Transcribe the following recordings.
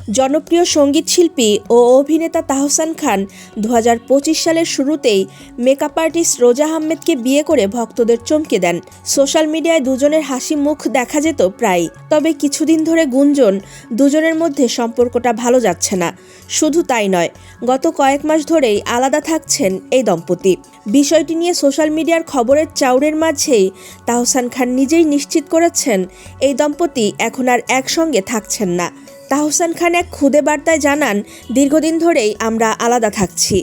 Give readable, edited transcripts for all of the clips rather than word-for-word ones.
জনপ্রিয় সঙ্গীতশিল্পী ও অভিনেতা তাহসান খান ২০২৫ সালের শুরুতেই মেকআপ আর্টিস্ট রোজা আহমেদকে বিয়ে করে ভক্তদের চমকে দেন। সোশ্যাল মিডিয়ায় দুজনের হাসি মুখ দেখা যেত প্রায়। তবে কিছুদিন ধরে গুঞ্জন দুজনের মধ্যে সম্পর্কটা ভালো যাচ্ছে না। শুধু তাই নয়, গত কয়েক মাস ধরেই আলাদা থাকছেন এই দম্পতি। বিষয়টি নিয়ে সোশ্যাল মিডিয়ার খবরের চাউরের মাঝেই তাহসান খান নিজেই নিশ্চিত করেছেন এই দম্পতি এখন আর একসঙ্গে থাকছেন না। তাহসান খান এক খুদে বার্তায় জানান, দীর্ঘদিন ধরেই আমরা আলাদা থাকছি।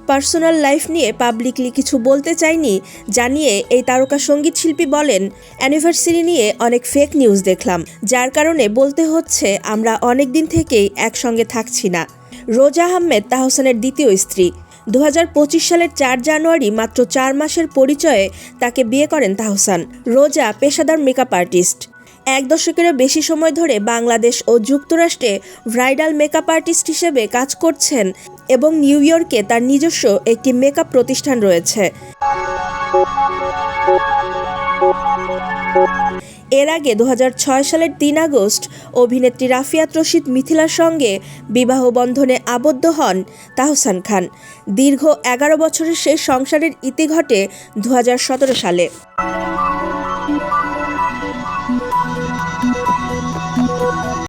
পার্সোনাল লাইফ নিয়ে পাবলিকলি কিছু বলতে চাইনি জানিয়ে এই তারকা সঙ্গীত শিল্পী বলেন, অ্যানিভার্সারি নিয়ে অনেক ফেক নিউজ দেখলাম, যার কারণে বলতে হচ্ছে আমরা অনেক দিন থেকেই একসঙ্গে থাকছি না। রোজা আহমেদ তাহসানের দ্বিতীয় স্ত্রী। ২০২৫ সালের ৪ জানুয়ারি মাত্র ৪ মাসের পরিচয়ে তাকে বিয়ে করেন তাহসান। রোজা পেশাদার মেকআপ আর্টিস্ট। ১ দশকেরও বেশি সময় ধরে বাংলাদেশ ও যুক্তরাষ্ট্রে ব্রাইডাল মেকআপ আর্টিস্ট হিসেবে কাজ করছেন এবং নিউ ইয়র্কে তার নিজস্ব একটি মেকআপ প্রতিষ্ঠান রয়েছে। এর আগে ২০০৬ সালের ৩ আগস্ট অভিনেত্রী রাফিয়াত রশিদ মিথিলার সঙ্গে বিবাহ বন্ধনে আবদ্ধ হন তাহসান খান। দীর্ঘ ১১ বছরের সেই সংসারের ইতি ঘটে ২০১৭ সালে।